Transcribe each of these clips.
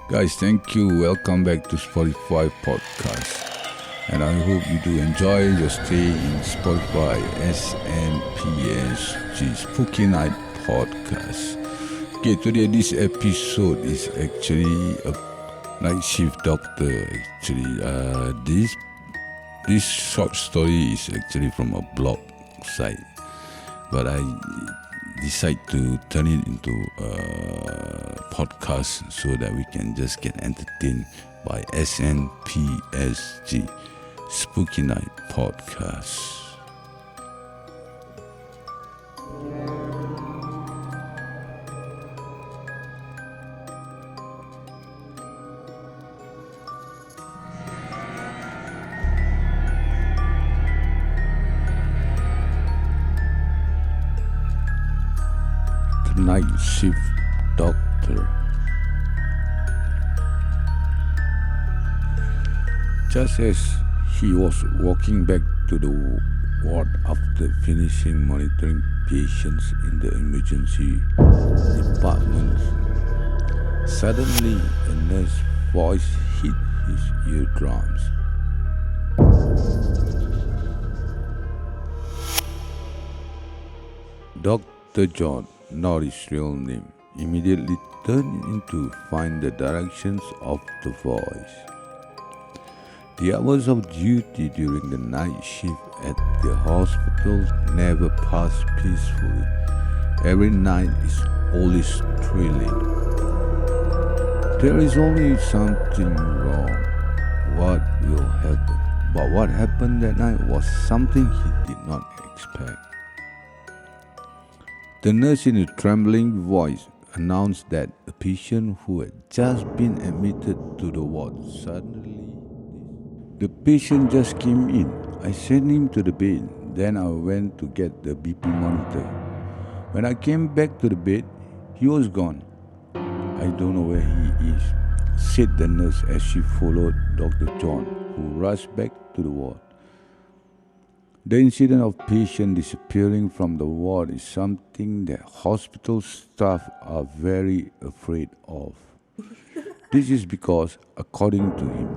Guys, thank you. Welcome back to Spotify podcast. And I hope you do enjoy your stay in Spotify SNPSG Spooky Night podcast. Okay, today this episode is actually a night shift doctor. Actually, this short story is actually from a blog site, but I decide to turn it into a podcast so that we can just get entertained by SNPSG Spooky Night Podcast. The Night Shift Doctor. Just as he was walking back to the ward after finishing monitoring patients in the emergency department, suddenly a nurse's voice hit his eardrums. Dr. John, not his real name, immediately turned in to find the directions of the voice. The hours of duty during the night shift at the hospital never pass peacefully. Every night is always thrilling. There is always something wrong. What will happen? But what happened that night was something he did not expect. The nurse in a trembling voice announced that a patient who had just been admitted to the ward suddenly... The patient just came in. I sent him to the bed. Then I went to get the BP monitor. When I came back to the bed, he was gone. I don't know where he is, said the nurse as she followed Dr. John, who rushed back to the ward. The incident of patient disappearing from the ward is something that hospital staff are very afraid of. This is because, according to him,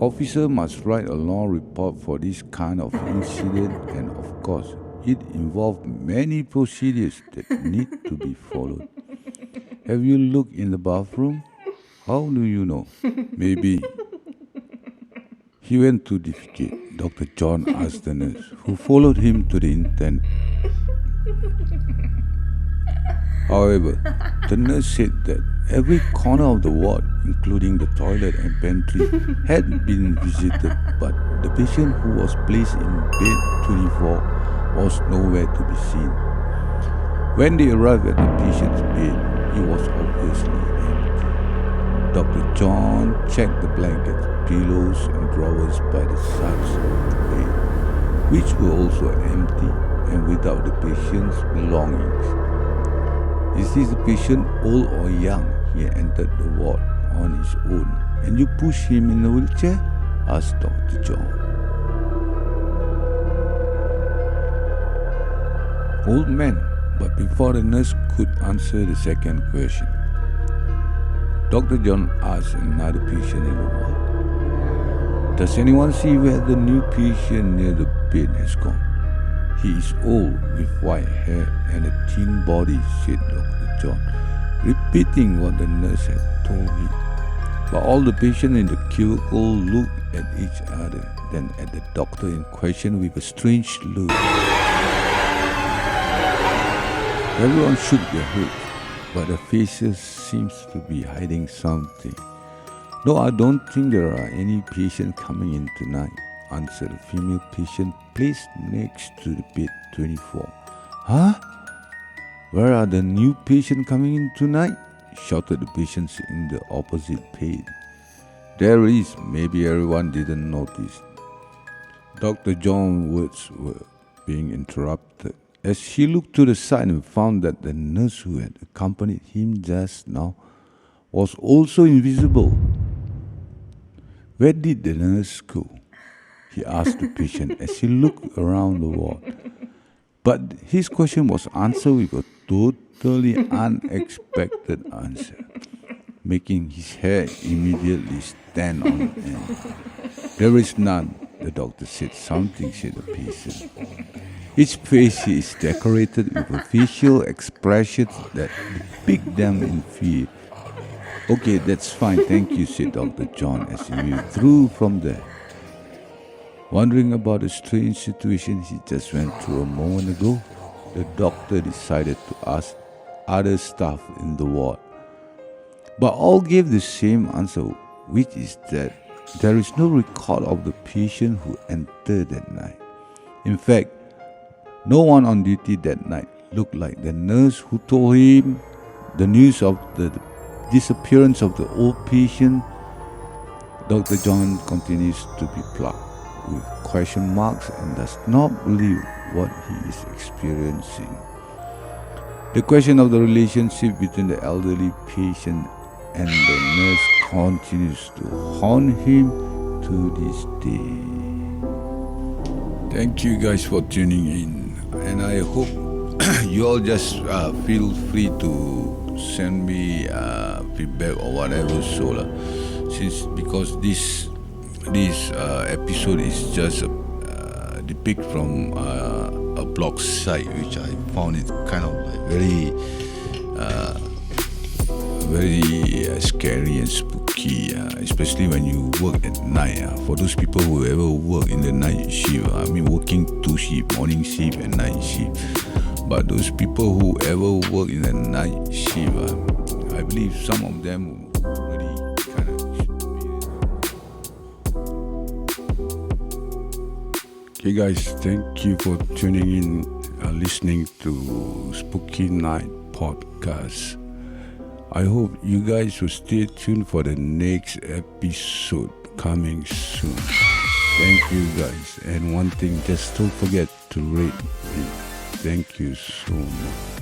officer must write a long report for this kind of incident, and of course, it involves many procedures that need to be followed. Have you looked in the bathroom? How do you know? Maybe he went to defecate, Dr. John asked the nurse, who followed him to the intern. However, the nurse said that every corner of the ward, including the toilet and pantry, had been visited, but the patient who was placed in bed 24 was nowhere to be seen. When they arrived at the patient's bed, he was obviously empty. Dr. John checked the blankets, pillows and drawers by the sides of the bed, which were also empty and without the patient's belongings. Is this the patient, old or young? He entered the ward on his own, and you push him in a wheelchair? Asked Dr. John. Old man, but before the nurse could answer the second question, Dr. John asked another patient in the ward, does anyone see where the new patient near the bed has gone? He is old with white hair and a thin body, said Dr. John, repeating what the nurse had told him. But all the patients in the cubicle looked at each other, then at the doctor in question with a strange look. Everyone shook their heads, but their faces seemed to be hiding something. No, I don't think there are any patients coming in tonight, answered a female patient placed next to the bed 24. Huh? Where are the new patients coming in tonight? Shouted the patients in the opposite bed. There is, maybe everyone didn't notice. Dr. John's words were being interrupted as he looked to the side and found that the nurse who had accompanied him just now was also invisible. Where did the nurse go? He asked the patient as he looked around the ward. But his question was answered with a totally unexpected answer. making his hair immediately stand on end. There is none, the doctor said. Something, said the patient. Each face is decorated with a facial expression that depict them in fear. Okay, that's fine, thank you, said Dr. John as he withdrew from there. Wondering about the strange situation he just went through a moment ago, the doctor decided to ask other staff in the ward. But all gave the same answer, which is that there is no record of the patient who entered that night. In fact, no one on duty that night looked like the nurse who told him the news of the disappearance of the old patient. Dr. John continues to be plagued with question marks and does not believe what he is experiencing. The question of the relationship between the elderly patient and the nurse continues to haunt him to this day. Thank you guys for tuning in, and I hope you all just feel free to send me feedback or whatever. So, because this episode is just depict from a blog site, which I found it kind of like very scary and spooky, especially when you work at night. For those people who ever work in the night shift, I mean working two shifts, morning shift and night shift. But those people who ever work in the night shift, I believe some of them really kind of experience. Okay guys, thank you for tuning in, listening to Spooky Night Podcast. I hope you guys will stay tuned for the next episode coming soon. Thank you guys. And one thing, just don't forget to rate me. Thank you so much.